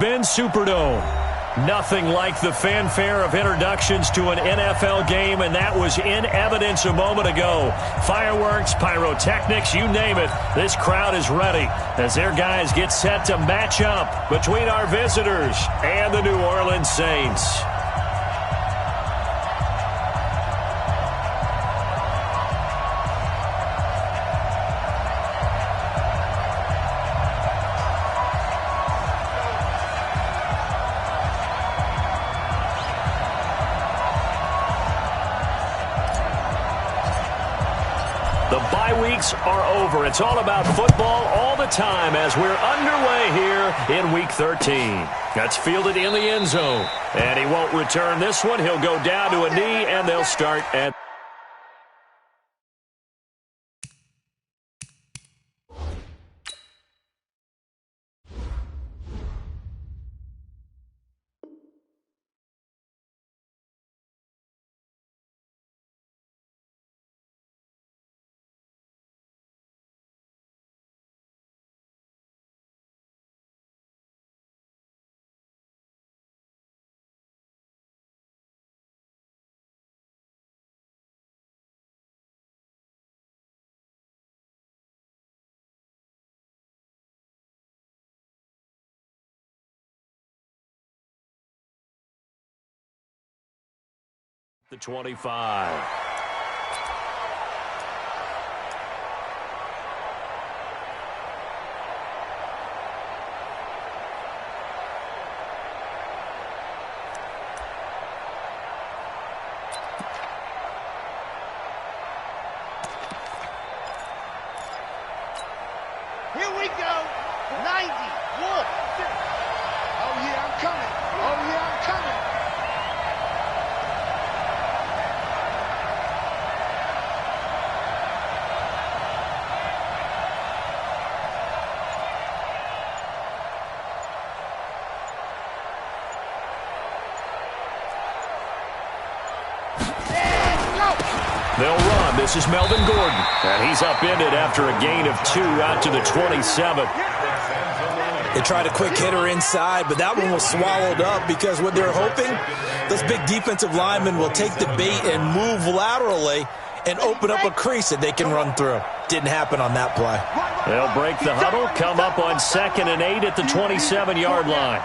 Superdome. Nothing like the fanfare of introductions to an NFL game, and that was in evidence a moment ago. Fireworks, pyrotechnics, you name it. This crowd is ready as their guys get set to match up between our visitors and the New Orleans Saints. Are over. It's all about football all the time as we're underway here in Week 13. That's fielded in the end zone. And he won't return this one. He'll go down to a knee, and they'll start at the 25. Here we go. 90. Wolf. Oh, yeah, I'm coming. Oh, yeah, I'm coming. They'll run. This is Melvin Gordon. And he's upended after a gain of 2 out to the 27. They tried a quick hitter inside, but that one was swallowed up because what they're hoping, those big defensive linemen will take the bait and move laterally and open up a crease that they can run through. Didn't happen on that play. They'll break the huddle, come up on 2nd and 8 at the 27-yard line.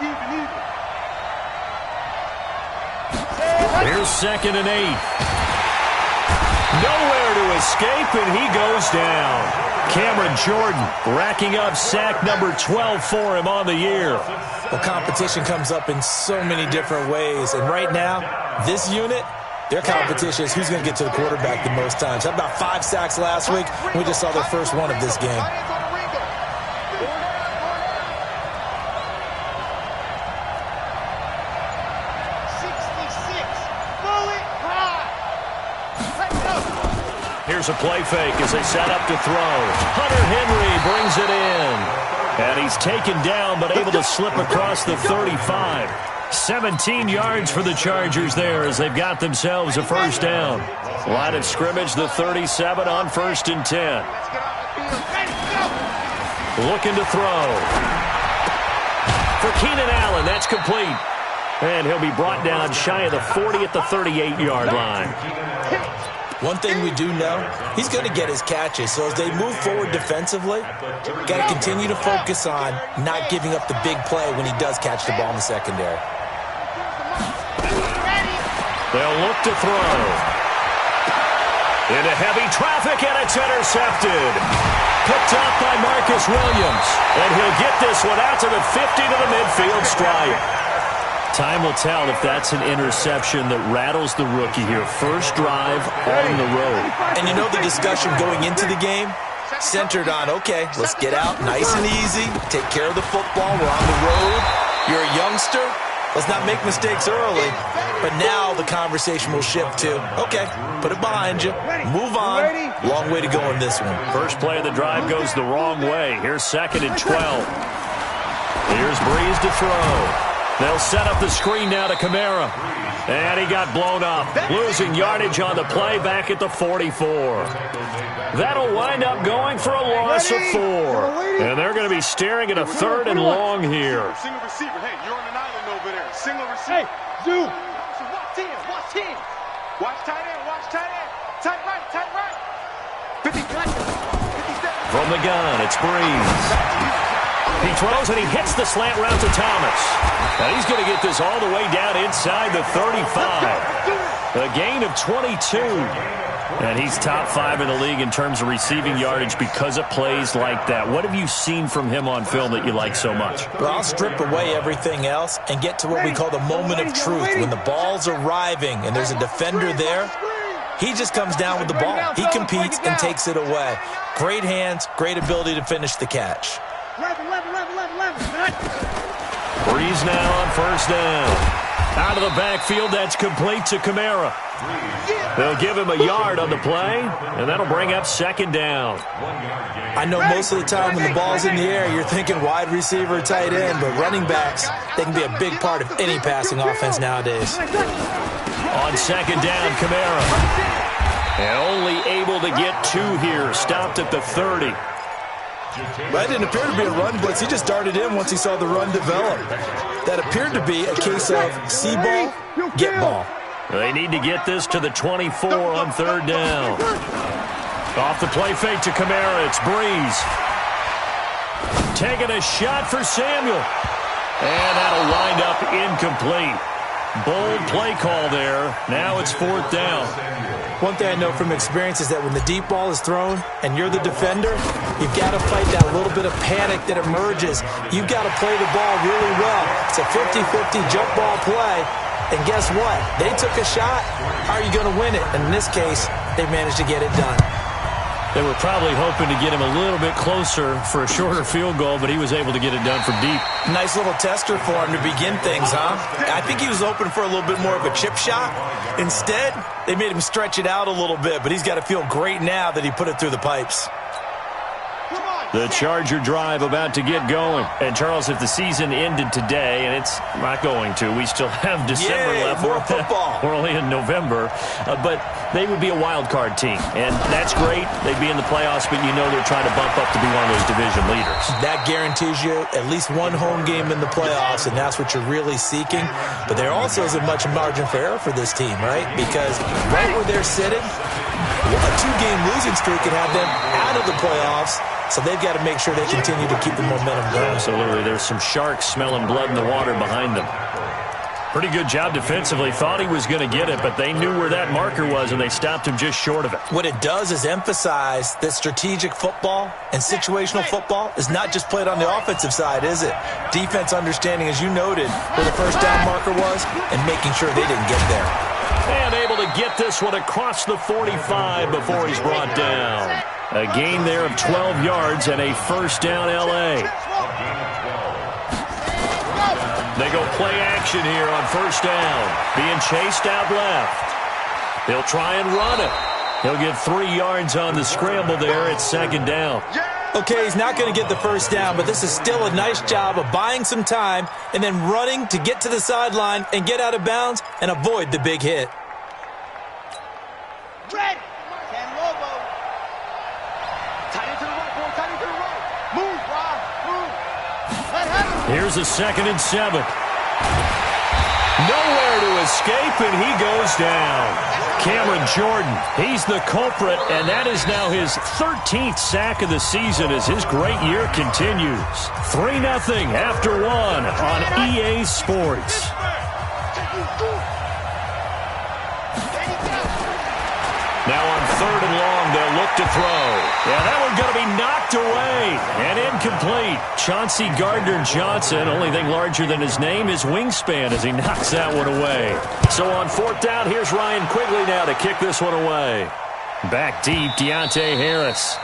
Here's 2nd and 8. Nowhere to escape, and he goes down. Cameron Jordan racking up sack number 12 for him on the year. Well, competition comes up in so many different ways, and right now, this unit, their competition is who's going to get to the quarterback the most times. Had about 5 sacks last week, and we just saw their first one of this game. Here's a play fake as they set up to throw. Hunter Henry brings it in. And he's taken down but able to slip across the 35. 17 yards for the Chargers there as they've got themselves a first down. Line of scrimmage, the 37 on 1st and 10. Looking to throw. For Keenan Allen, that's complete. And he'll be brought down shy of the 40 at the 38-yard line. One thing we do know, he's going to get his catches. So as they move forward defensively, got to continue to focus on not giving up the big play when he does catch the ball in the secondary. They'll look to throw. Into heavy traffic, and it's intercepted. Picked up by Marcus Williams. And he'll get this one out to the 50 to the midfield stripe. Time will tell if that's an interception that rattles the rookie here. First drive on the road. And you know the discussion going into the game centered on, okay, let's get out nice and easy, take care of the football, we're on the road, you're a youngster, let's not make mistakes early. But now the conversation will shift to, okay, put it behind you, move on, long way to go in this one. First play of the drive goes the wrong way. Here's 2nd and 12. Here's Breeze to throw. They'll set up the screen now to Kamara. And he got blown up. Losing yardage on the play back at the 44. That'll wind up going for a loss of 4. And they're going to be staring at a 3rd and long here. Single receiver. Hey, you're on an island over there. Single receiver. Hey, zoom. Watch 10. Watch 10. Watch tight end. Watch tight end. Tight right. Tight right. 50 57. From the gun, it's Breeze. He throws and he hits the slant route to Thomas. And he's going to get this all the way down inside the 35. A gain of 22. And he's top 5 in the league in terms of receiving yardage because of plays like that. What have you seen from him on film that you like so much? Well, I'll strip away everything else and get to what we call the moment of truth. When the ball's arriving and there's a defender there, he just comes down with the ball. He competes and takes it away. Great hands, great ability to finish the catch. Breeze now on first down. Out of the backfield, that's complete to Kamara. They'll give him a yard on the play, and that'll bring up 2nd down. I know most of the time when the ball's in the air, you're thinking wide receiver, tight end, but running backs, they can be a big part of any passing offense nowadays. On 2nd down, Kamara. And only able to get 2 here. Stopped at the 30. That didn't appear to be a run blitz. He just darted in once he saw the run develop. That appeared to be a case of see ball, get ball. They need to get this to the 24 on 3rd down. Off the play fake to Kamara, it's Breeze. Taking a shot for Samuel. And that'll wind up incomplete. Bold play call there. Now it's 4th down. One thing I know from experience is that when the deep ball is thrown and you're the defender, you've got to fight that little bit of panic that emerges. You've got to play the ball really well. It's a 50-50 jump ball play. And guess what? They took a shot. How are you going to win it? And in this case, they managed to get it done. They were probably hoping to get him a little bit closer for a shorter field goal, but he was able to get it done from deep. Nice little tester for him to begin things, huh? I think he was hoping for a little bit more of a chip shot. Instead, they made him stretch it out a little bit, but he's got to feel great now that he put it through the pipes. The Charger drive about to get going. And, Charles, if the season ended today, and it's not going to, we still have December left. More football. We're only in November. But they would be a wild card team. And that's great. They'd be in the playoffs, but you know they're trying to bump up to be one of those division leaders. That guarantees you at least one home game in the playoffs, and that's what you're really seeking. But there also isn't much margin for error for this team, right? Because right where they're sitting, a 2-game losing streak could have them out of the playoffs. So they've got to make sure they continue to keep the momentum going. Absolutely. There's some sharks smelling blood in the water behind them. Pretty good job defensively. Thought he was going to get it, but they knew where that marker was, and they stopped him just short of it. What it does is emphasize that strategic football and situational football is not just played on the offensive side, is it? Defense understanding, as you noted, where the first down marker was and making sure they didn't get there. And able to get this one across the 45 before he's brought down. A gain there of 12 yards and a first down L.A. They go play action here on first down. Being chased out left. They'll try and run it. He'll get 3 yards on the scramble there at 2nd down. Okay, he's not going to get the first down, but this is still a nice job of buying some time and then running to get to the sideline and get out of bounds and avoid the big hit. Red. Here's a 2nd and 7. Nowhere to escape, and he goes down. Cameron Jordan, he's the culprit, and that is now his 13th sack of the season as his great year continues. 3-0 after 1 on EA Sports. Now on 3rd and long, they'll look to throw. Yeah, that one's going to be knocked away and incomplete. Chauncey Gardner-Johnson, only thing larger than his name is wingspan as he knocks that one away. So on 4th down, here's Ryan Quigley now to kick this one away. Back deep, Deontay Harris.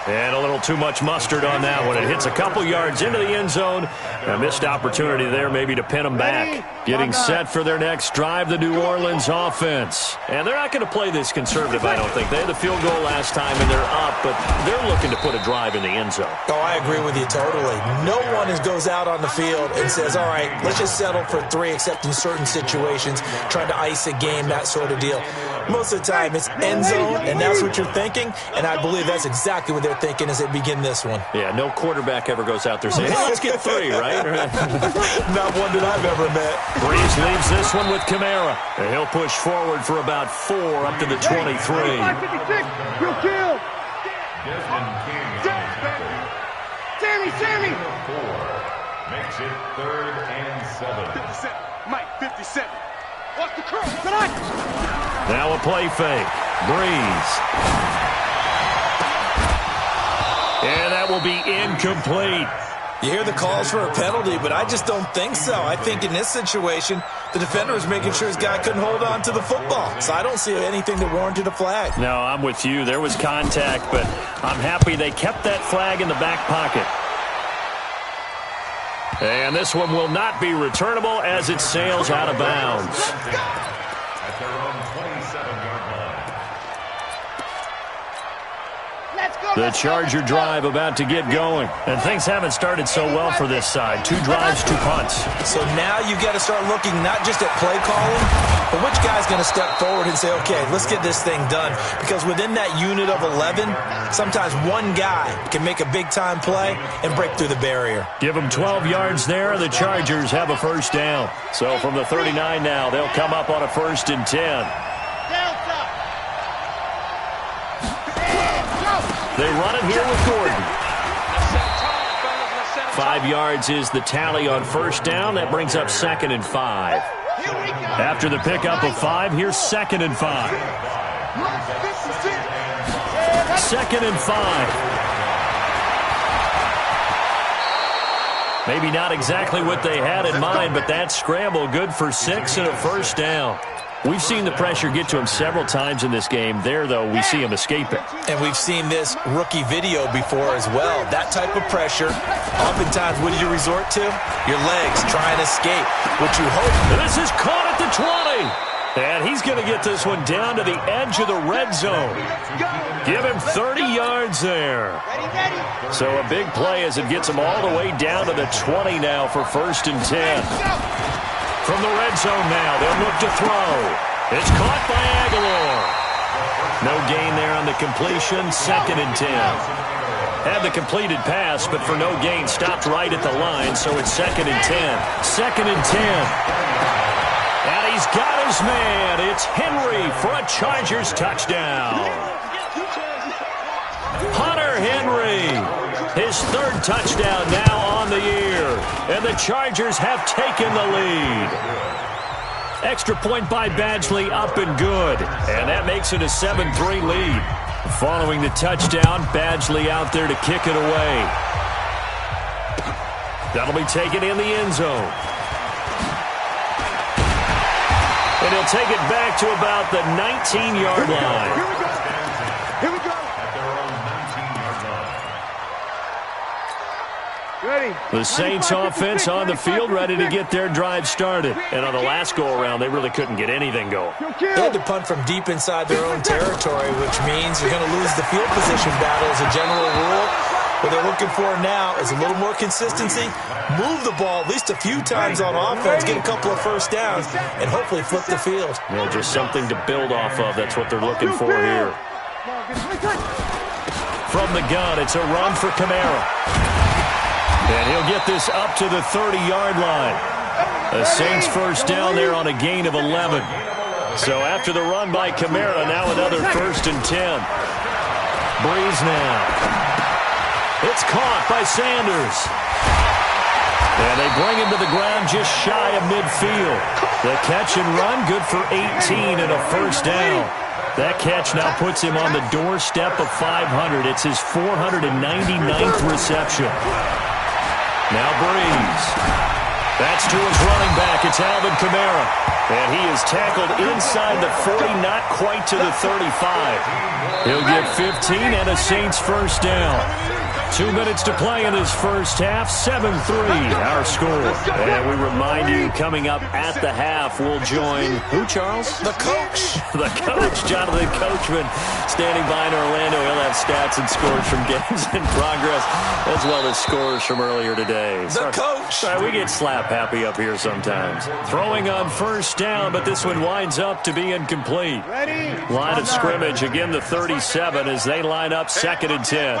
And a little too much mustard on that one. It hits a couple yards into the end zone. A missed opportunity there maybe to pin them back. Getting set for their next drive, the New Orleans offense. And they're not going to play this conservative, I don't think. They had the field goal last time, and they're up, but they're looking to put a drive in the end zone. Oh, I agree with you totally. No one goes out on the field and says, all right, let's just settle for 3, except in certain situations, trying to ice a game, that sort of deal. Most of the time, it's end zone, and that's what you're thinking, and I believe that's exactly what they're thinking as they begin this one. Yeah, no quarterback ever goes out there saying, hey, let's get 3, right? Not one that I've ever met. Breeze leaves this one with Kamara. And he'll push forward for about 4 up to the 23. Sammy! 4 makes it 3rd and 7. 57. Mike, 57. Watch the curl. Now a play fake. Breeze. And that will be incomplete. You hear the calls for a penalty, but I just don't think so. I think in this situation, the defender was making sure his guy couldn't hold on to the football. So I don't see anything that warranted a flag. No, I'm with you. There was contact, but I'm happy they kept that flag in the back pocket. And this one will not be returnable as it sails out of bounds. At their own 27-yard line. The Charger drive about to get going. And things haven't started so well for this side. 2 drives, 2 punts. So now you got to start looking not just at play calling, but which guy's going to step forward and say, okay, let's get this thing done. Because within that unit of 11, sometimes one guy can make a big-time play and break through the barrier. Give them 12 yards there. The Chargers have a first down. So from the 39 now, they'll come up on a 1st and 10. They run it here with Gordon. 5 yards is the tally on first down. That brings up 2nd and 5. After the pickup of 5, here's 2nd and 5. 2nd and 5. Maybe not exactly what they had in mind, but that scramble good for 6 and a first down. We've seen the pressure get to him several times in this game. There, though, we see him escape it. And we've seen this rookie video before as well. That type of pressure, oftentimes, what do you resort to? Your legs try and escape, what you hope. This is caught at the 20. And he's going to get this one down to the edge of the red zone. Give him 30 yards there. So a big play as it gets him all the way down to the 20 now for 1st and 10. From the red zone now, they'll look to throw. It's caught by Aguilar. No gain there on the completion, 2nd and 10. Had the completed pass, but for no gain, stopped right at the line, so it's 2nd and 10. 2nd and 10. And he's got his man. It's Henry for a Chargers touchdown. Hunter Henry, his 3rd touchdown now on the year. And the Chargers have taken the lead. Extra point by Badgley, up and good. And that makes it a 7-3 lead. Following the touchdown, Badgley out there to kick it away. That'll be taken in the end zone. And he'll take it back to about the 19-yard line. Here we go. The Saints offense on the field ready to get their drive started. And on the last go-around, they really couldn't get anything going. They had to punt from deep inside their own territory, which means you're going to lose the field position battle as a general rule. What they're looking for now is a little more consistency, move the ball at least a few times on offense, get a couple of first downs, and hopefully flip the field. Yeah, just something to build off of. That's what they're looking for here. From the gun, it's a run for Kamara. And he'll get this up to the 30-yard line. The Saints first down there on a gain of 11. So after the run by Kamara, now another 1st and 10. Breeze now. It's caught by Sanders. And they bring him to the ground just shy of midfield. The catch and run, good for 18 and a first down. That catch now puts him on the doorstep of 500. It's his 499th reception. Now Breeze. That's to his running back. It's Alvin Kamara. And he is tackled inside the 40, not quite to the 35. He'll get 15 and a Saints first down. 2 minutes to play in this first half, 7-3 our score. And we remind you, coming up at the half, we'll join who, Charles? The coach. The coach, Jonathan Coachman, standing by in Orlando. He'll have stats and scores from games in progress, as well as scores from earlier today. The coach. Sorry, we get slap happy up here sometimes. Throwing on first down, but this one winds up to be incomplete. Ready? Line of scrimmage, again the 37 as they line up 2nd and 10.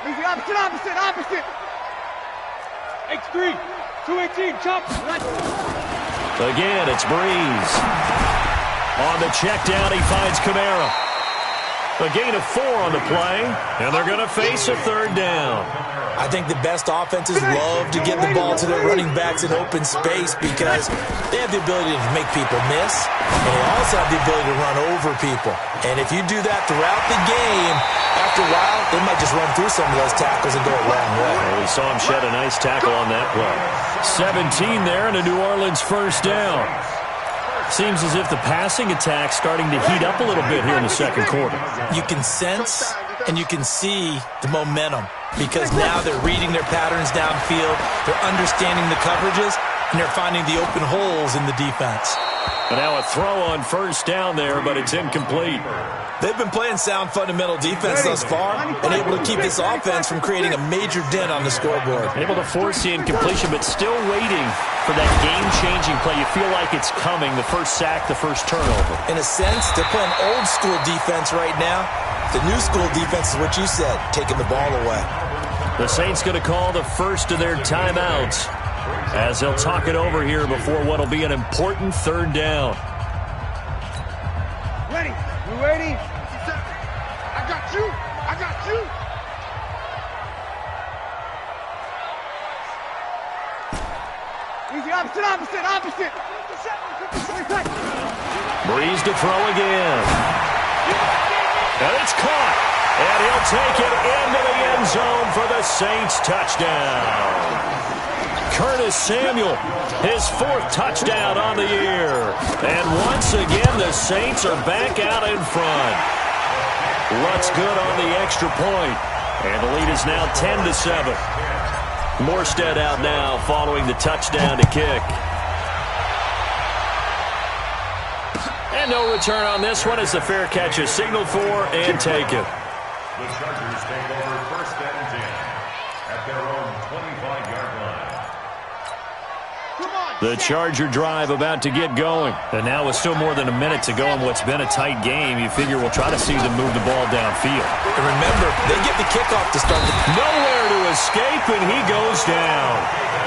Opposite. X3, 218, chop. Again, it's Breeze. On the check down, he finds Kamara. A gain of 4 on the play, and they're going to face a 3rd down. I think the best offenses love to get the ball to their running backs in open space because they have the ability to make people miss, and they also have the ability to run over people. And if you do that throughout the game, after a while, they might just run through some of those tackles and go a long way. Well, we saw him shed a nice tackle on that play. 17 there, and a New Orleans first down. Seems as if the passing attack's starting to heat up a little bit here in the second quarter. You can sense and you can see the momentum because now they're reading their patterns downfield, they're understanding the coverages, and they're finding the open holes in the defense. And now a throw on first down there, but it's incomplete. They've been playing sound fundamental defense thus far and able to keep this offense from creating a major dent on the scoreboard. Able to force the incompletion, but still waiting for that game-changing play. You feel like it's coming, the first sack, the first turnover. In a sense, they're playing old-school defense right now. The new school defense is what you said, taking the ball away. The Saints going to call the first of their timeouts as they'll talk it over here before what will be an important 3rd down. Ready? You ready? I got you. Easy, opposite. Breeze to throw again. And it's caught. And he'll take it into the end zone for the Saints touchdown. Curtis Samuel, his 4th touchdown on the year. And once again, the Saints are back out in front. What's good on the extra point. And the lead is now 10-7. Morstead out now following the touchdown to kick. And no return on this one as the fair catch is signaled for and taken. The Chargers take over 1st and 10 at their own 25-yard line. The Charger drive about to get going. And now with still more than a minute to go in what's been a tight game, you figure we'll try to see them move the ball downfield. And remember, they get the kickoff to start. Nowhere to escape, and he goes down.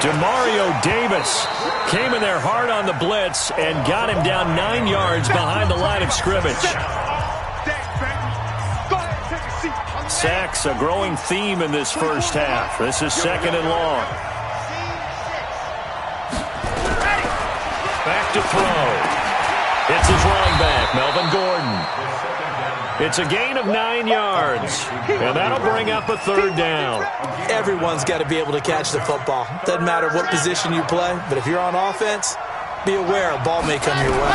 Demario Davis came in there hard on the blitz and got him down 9 yards behind the line of scrimmage. Sacks, a growing theme in this first half. This is 2nd and long. Back to throw. It's his running back, Melvin Gordon. It's a gain of 9 yards, and that'll bring up a 3rd down. Everyone's got to be able to catch the football. Doesn't matter what position you play, but if you're on offense, be aware a ball may come your way.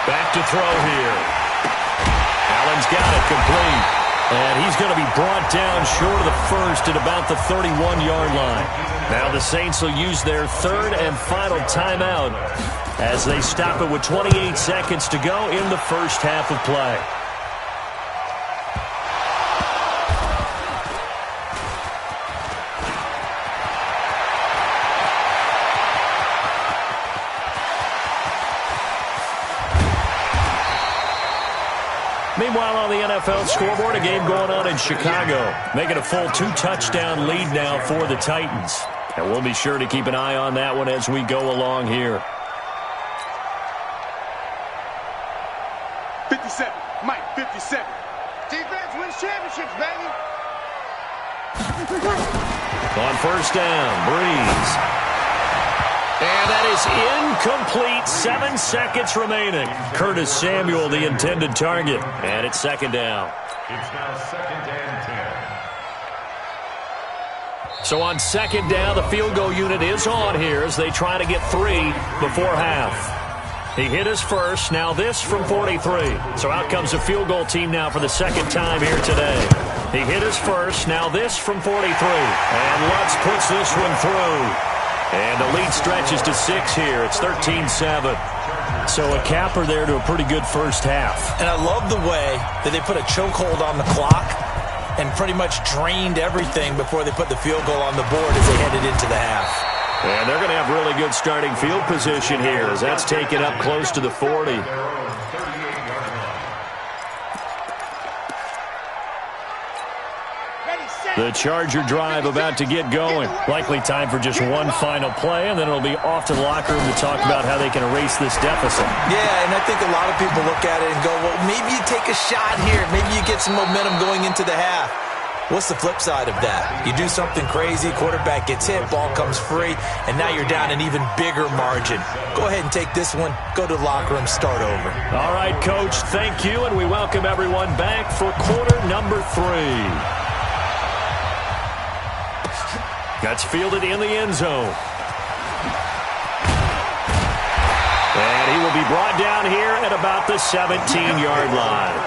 Back to throw here. Allen's got it complete. And he's going to be brought down short of the first at about the 31-yard line. Now the Saints will use their 3rd and final timeout as they stop it with 28 seconds to go in the first half of play. Meanwhile, on the NFL scoreboard, a game going on in Chicago, making a full 2-touchdown lead now for the Titans. And we'll be sure to keep an eye on that one as we go along here. 57, Mike, 57. Defense wins championships, baby. On first down, Breeze. And that is incomplete. 7 seconds remaining. Curtis Samuel, the intended target. And it's 2nd down. It's now 2nd and 10. So on second down, the field goal unit is on here as they try to get 3 before half. He hit his first. Now this from 43. So out comes the field goal team now for the second time here today. He hit his first. Now this from 43. And Lutz puts this one through. And the lead stretches to 6 here. It's 13-7. So a capper there to a pretty good first half. And I love the way that they put a chokehold on the clock and pretty much drained everything before they put the field goal on the board as they headed into the half. And they're going to have really good starting field position here as that's taken up close to the 40. The Charger drive about to get going. Likely time for just one final play, and then it'll be off to the locker room to talk about how they can erase this deficit. Yeah, and I think a lot of people look at it and go, well, maybe you take a shot here. Maybe you get some momentum going into the half. What's the flip side of that? You do something crazy, quarterback gets hit, ball comes free, and now you're down an even bigger margin. Go ahead and take this one, go to the locker room, start over. All right, Coach, thank you, and we welcome everyone back for quarter number 3. That's fielded in the end zone. And he will be brought down here at about the 17-yard line.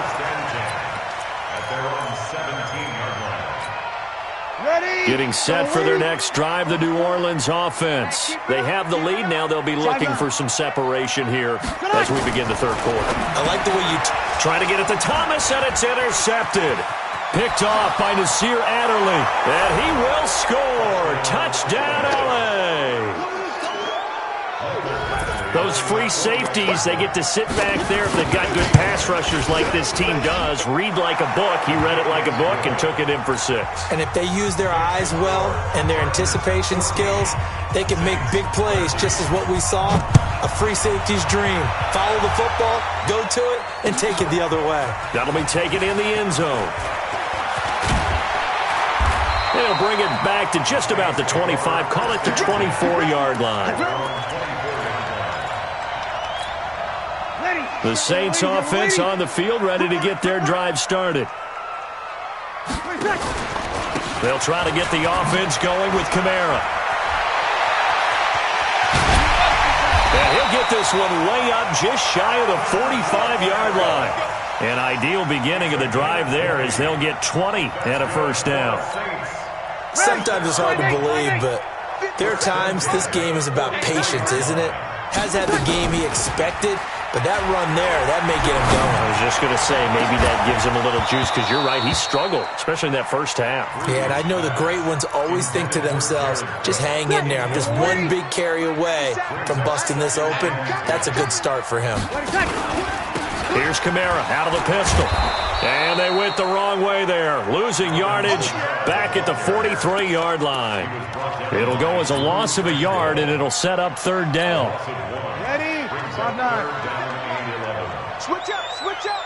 Getting set for their next drive, the New Orleans offense. They have the lead now. They'll be looking for some separation here as we begin the third quarter. I like the way you try to get it to Thomas, and it's intercepted. Picked off by Nasir Adderley, and he will score. Touchdown, L.A. Those free safeties, they get to sit back there if they've got good pass rushers like this team does. Read like a book. He read it like a book and took it in for 6. And if they use their eyes well and their anticipation skills, they can make big plays, just as what we saw. A free safety's dream. Follow the football, go to it, and take it the other way. That'll be taken in the end zone. They'll bring it back to just about the 25. Call it the 24-yard line. The Saints offense on the field, ready to get their drive started. They'll try to get the offense going with Kamara. And he'll get this one way up just shy of the 45-yard line. An ideal beginning of the drive there as they'll get 20 and a first down. Sometimes it's hard to believe, but there are times this game is about patience, isn't it? Has had the game he expected, but that run there, that may get him going. I was just going to say, maybe that gives him a little juice because you're right, he struggled, especially in that first half. Yeah, and I know the great ones always think to themselves, just hang in there. I'm just one big carry away from busting this open. That's a good start for him. Here's Kamara out of the pistol. And they went the wrong way there. Losing yardage back at the 43-yard line. It'll go as a loss of a yard, and it'll set up third down. Ready? 5-9. Switch up, switch up.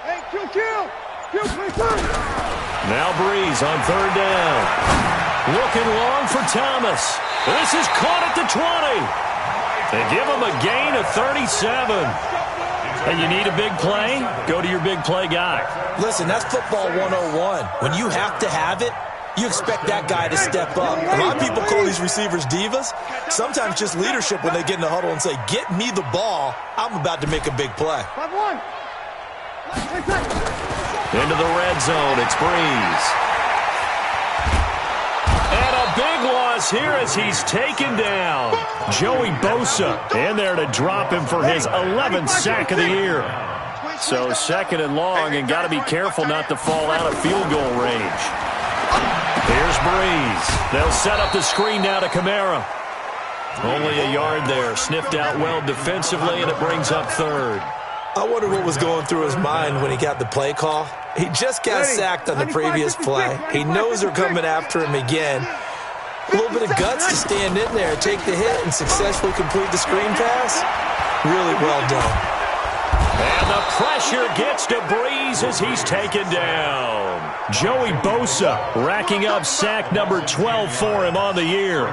Hey, kill. Now Breeze on third down. Looking long for Thomas. This is caught at the 20. They give him a gain of 37. And you need a big play? Go to your big play guy. Listen, that's football 101. When you have to have it, you expect that guy to step up. A lot of people call these receivers divas. Sometimes just leadership when they get in the huddle and say, get me the ball. I'm about to make a big play. 5-1. Into the red zone, it's Breeze. And a big loss here as he's taken down. Joey Bosa in there to drop him for his 11th sack of the year. So second and long, and got to be careful not to fall out of field goal range. Here's Breeze. They'll set up the screen now to Kamara. Only a yard there. Sniffed out well defensively, and it brings up third. I wonder what was going through his mind when he got the play call. He just got sacked on the previous play. He knows they're coming after him again. A little bit of guts to stand in there, take the hit, and successfully complete the screen pass. Really well done. And the pressure gets to Breeze as he's taken down. Joey Bosa racking up sack number 12 for him on the year.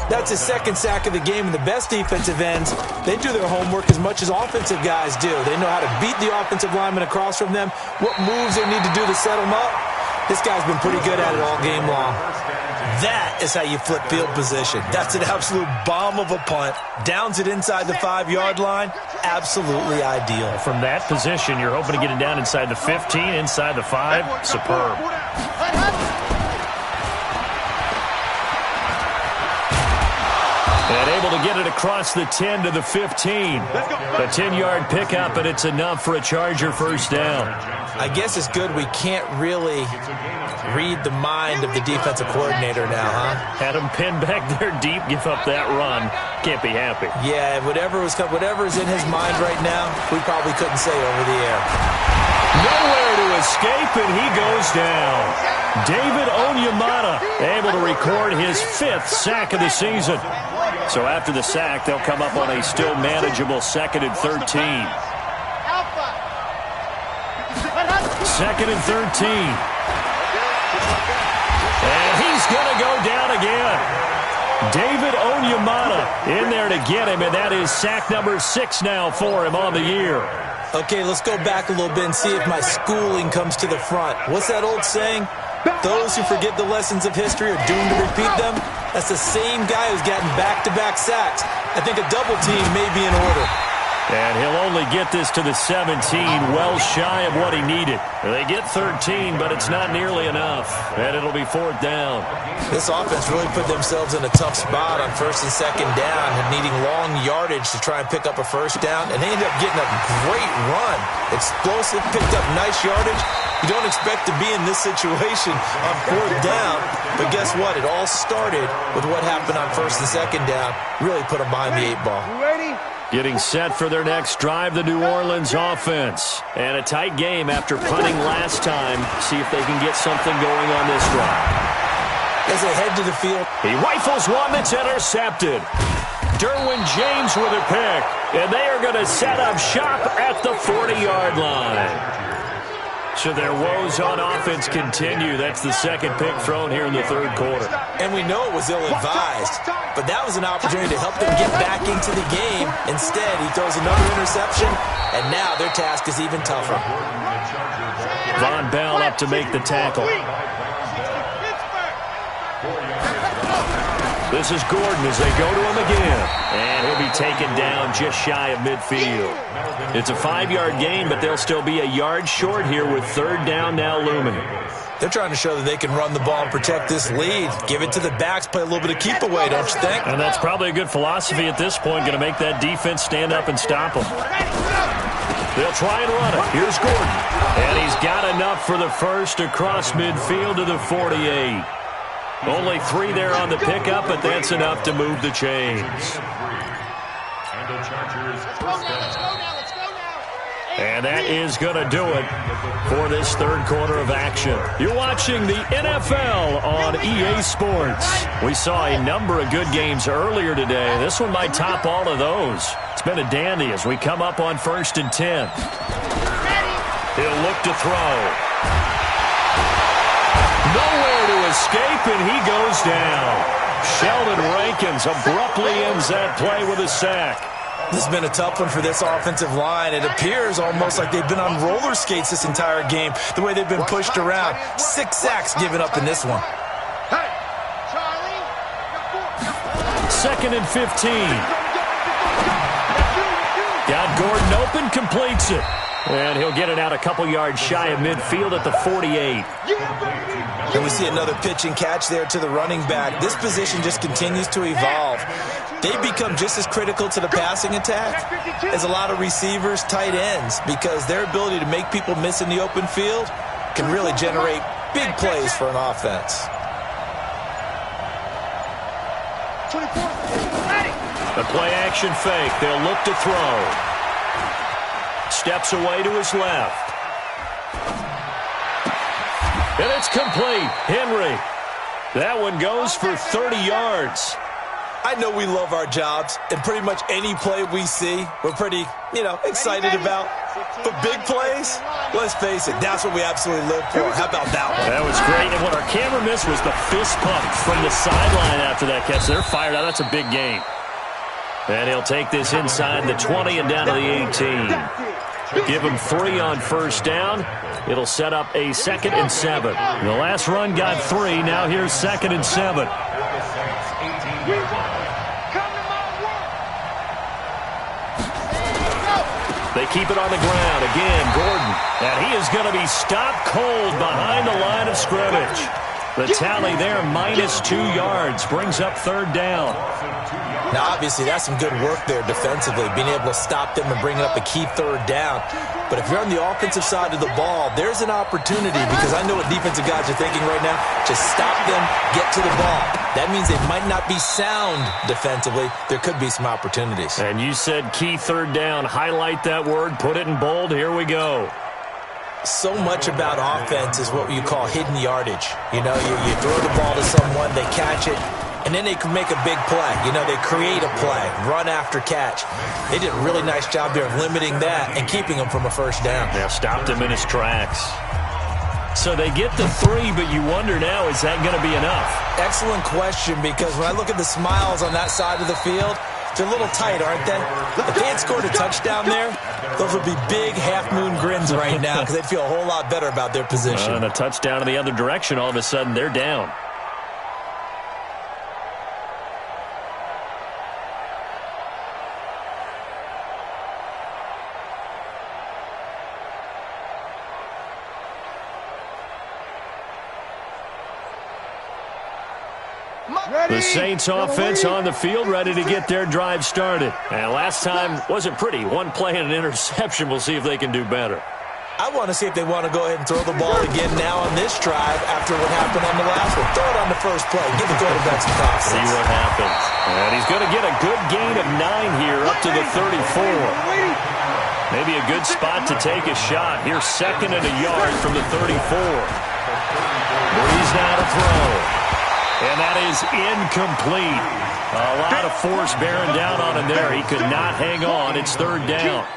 That's his second sack of the game, and the best defensive ends, they do their homework as much as offensive guys do. They know how to beat the offensive lineman across from them, what moves they need to do to set them up. This guy's been pretty good at it all game long. That is how you flip field position. That's an absolute bomb of a punt. Downs it inside the 5-yard line. Absolutely ideal. From that position, you're hoping to get it down inside the 15, inside the 5. Superb. And able to get it across the 10 to the 15. A 10-yard pickup, and it's enough for a Charger first down. I guess it's good we can't really read the mind of the defensive coordinator now, huh? Had him pinned back there deep, give up that run. Can't be happy. Yeah, whatever is in his mind right now, we probably couldn't say over the air. Nowhere to escape, and he goes down. David Onyemata able to record his 5th sack of the season. So after the sack, they'll come up on a still manageable 2nd and 13. 2nd and 13. And he's going to go down again. David Onyemata in there to get him, and that is sack number 6 now for him on the year. Okay, let's go back a little bit and see if my schooling comes to the front. What's that old saying? Those who forget the lessons of history are doomed to repeat them. That's the same guy who's gotten back-to-back sacks. I think a double team may be in order. And he'll only get this to the 17, well shy of what he needed. They get 13, but it's not nearly enough. And it'll be 4th down. This offense really put themselves in a tough spot on 1st and 2nd down, and needing long yardage to try and pick up a first down. And they ended up getting a great run. Explosive, picked up nice yardage. You don't expect to be in this situation on 4th down, but guess what? It all started with what happened on 1st and 2nd down. Really put them behind the 8 ball. Getting set for their next drive, the New Orleans offense. And a tight game after punting last time. See if they can get something going on this drive. As they head to the field, he rifles one that's intercepted. Derwin James with a pick. And they are going to set up shop at the 40-yard line. So their woes on offense continue. That's the 2nd pick thrown here in the 3rd quarter. And we know it was ill-advised, but that was an opportunity to help them get back into the game. Instead, he throws another interception, and now their task is even tougher. Von Bell up to make the tackle. This is Gordon as they go to him again. And he'll be taken down just shy of midfield. It's a 5-yard gain, but they'll still be a yard short here with 3rd down now looming. They're trying to show that they can run the ball and protect this lead. Give it to the backs, play a little bit of keep away, don't you think? And that's probably a good philosophy at this point, going to make that defense stand up and stop them. They'll try and run it. Here's Gordon. And he's got enough for the first across midfield to the 48. Only 3 there on the pickup, but that's enough to move the chains. And the Chargers first down. And that is going to do it for this 3rd quarter of action. You're watching the NFL on EA Sports. We saw a number of good games earlier today. This one might top all of those. It's been a dandy as we come up on 1st and 10. He'll look to throw. Nowhere to escape, and he goes down. Sheldon Rankins abruptly ends that play with a sack. This has been a tough one for this offensive line. It appears almost like they've been on roller skates this entire game, the way they've been pushed around. 6 sacks given up in this one. 2nd and 15. Got Gordon open, completes it. And he'll get it out a couple yards shy of midfield at the 48. And we see another pitch and catch there to the running back. This position just continues to evolve. They become just as critical to the passing attack as a lot of receivers, tight ends, because their ability to make people miss in the open field can really generate big plays for an offense. The play action fake. They'll look to throw. Steps away to his left. And it's complete. Henry. That one goes for 30 yards. I know we love our jobs, and pretty much any play we see, we're pretty, excited about. For big plays? Let's face it, that's what we absolutely live for. How about that one? That was great. And what our camera missed was the fist pump from the sideline after that catch. They're fired out. That's a big game. And he'll take this inside the 20 and down to the 18. Give him 3 on first down. It'll set up a 2nd and 7. The last run got 3. Now here's 2nd and 7. They keep it on the ground. Again, Gordon. And he is going to be stopped cold behind the line of scrimmage. The tally there, -2 yards, brings up 3rd down. Now, obviously, that's some good work there defensively, being able to stop them and bringing up a key 3rd down. But if you're on the offensive side of the ball, there's an opportunity, because I know what defensive guys are thinking right now. Just stop them, get to the ball. That means they might not be sound defensively. There could be some opportunities. And you said key 3rd down. Highlight that word, put it in bold. Here we go. So much about offense is what you call hidden yardage. You know, you throw the ball to someone, they catch it, and then they can make a big play. You know, they create a play, run after catch. They did a really nice job there of limiting that and keeping him from a 1st down. Yeah, stopped him in his tracks. So they get the 3, but you wonder now, is that going to be enough? Excellent question, because when I look at the smiles on that side of the field, they're a little tight, aren't they? If they had scored a touchdown there, those would be big half-moon grins right now, because they'd feel a whole lot better about their position. And a touchdown in the other direction, all of a sudden they're down. The Saints offense on the field, ready to get their drive started. And last time wasn't pretty. 1 play and an interception. We'll see if they can do better. I want to see if they want to go ahead and throw the ball again now on this drive after what happened on the last one. Throw it on the first play. Give the quarterback some confidence. See what happens. And he's going to get a good gain of 9 here up to the 34. Maybe a good spot to take a shot. Here's 2nd and a yard from the 34. Breeze now to throw. And that is incomplete. A lot of force bearing down on him there. He could not hang on. It's 3rd down.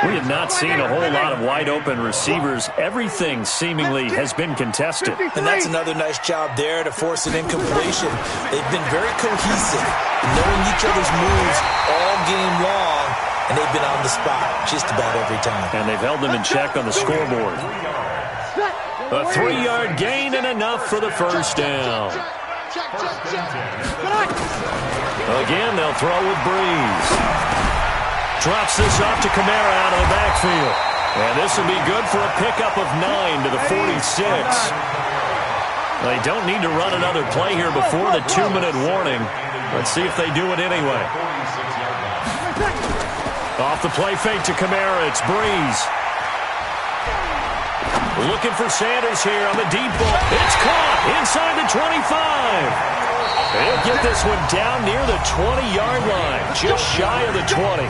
We have not seen a whole lot of wide-open receivers. Everything seemingly has been contested. And that's another nice job there to force an incompletion. They've been very cohesive, knowing each other's moves all game long, and they've been on the spot just about every time. And they've held them in check on the scoreboard. A 3-yard gain and enough for the 1st down. Again, they'll throw with Breeze. Drops this off to Kamara out of the backfield. And this will be good for a pickup of 9 to the 46. They don't need to run another play here before the 2-minute warning. Let's see if they do it anyway. Off the play fake to Kamara, it's Breeze. Looking for Sanders here on the deep ball. It's caught inside the 25. They'll get this one down near the 20-yard line, just shy of the 20.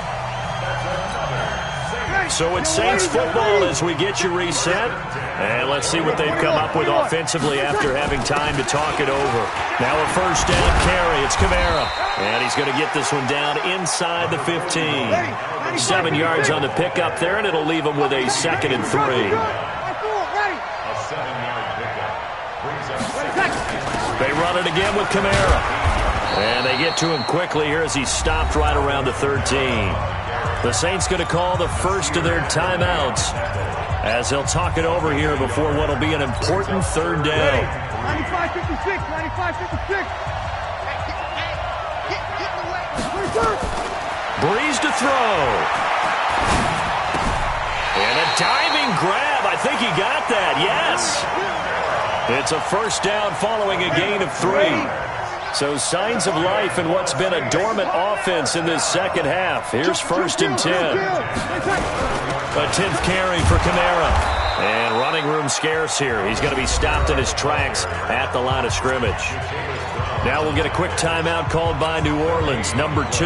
So it's Saints football as we get you reset. And let's see what they've come up with offensively after having time to talk it over. Now a 1st down carry. It's Kamara. And he's going to get this one down inside the 15. 7 yards on the pickup there, and it'll leave him with a 2nd and 3. They run it again with Kamara. And they get to him quickly here as he's stopped right around the 13. The Saints going to call the first of their timeouts as they'll talk it over here before what will be an important 3rd down. 95-56, 95-56. Breeze to throw. And a diving grab. I think he got that. Yes. It's a 1st down following a gain of 3. So signs of life in what's been a dormant offense in this 2nd half. Here's 1st and 10. A 10th carry for Kamara. And running room scarce here. He's going to be stopped in his tracks at the line of scrimmage. Now we'll get a quick timeout called by New Orleans, number 2.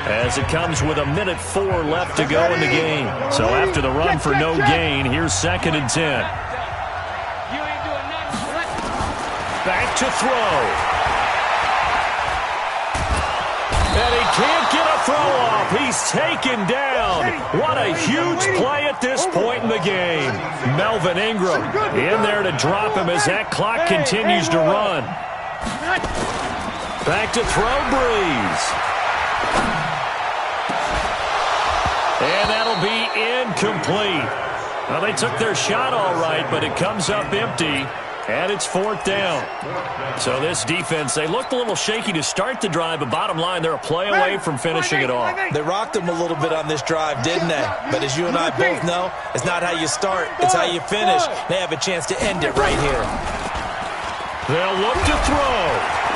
As it comes with 1:04 left to go in the game. So after the run for no gain, here's 2nd and 10. Back to throw. And he can't get a throw off. He's taken down. What a huge play at this point in the game. Melvin Ingram in there to drop him as that clock continues to run. Back to throw, Breeze. And that'll be incomplete. Well, they took their shot all right, but it comes up empty. And it's 4th down. So this defense, they looked a little shaky to start the drive, but bottom line, they're a play away from finishing it off. They rocked them a little bit on this drive, didn't they? But as you and I both know, it's not how you start, it's how you finish. They have a chance to end it right here. They'll look to throw.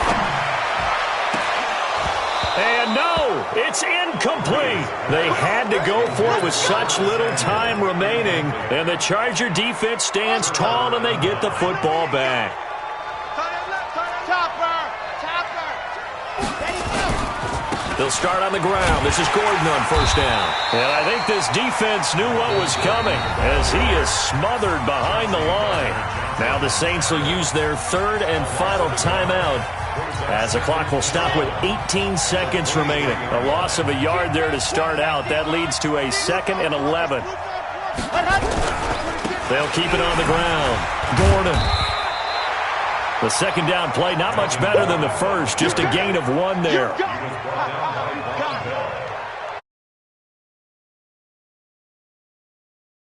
And no, it's incomplete. They had to go for it with such little time remaining. And the Charger defense stands tall and they get the football back. They'll start on the ground. This is Gordon on 1st down. And I think this defense knew what was coming as he is smothered behind the line. Now the Saints will use their 3rd and final timeout as the clock will stop with 18 seconds remaining. A loss of a yard there to start out. That leads to a 2nd and 11. They'll keep it on the ground. Gordon. The 2nd down play, not much better than the first. Just a gain of 1 there.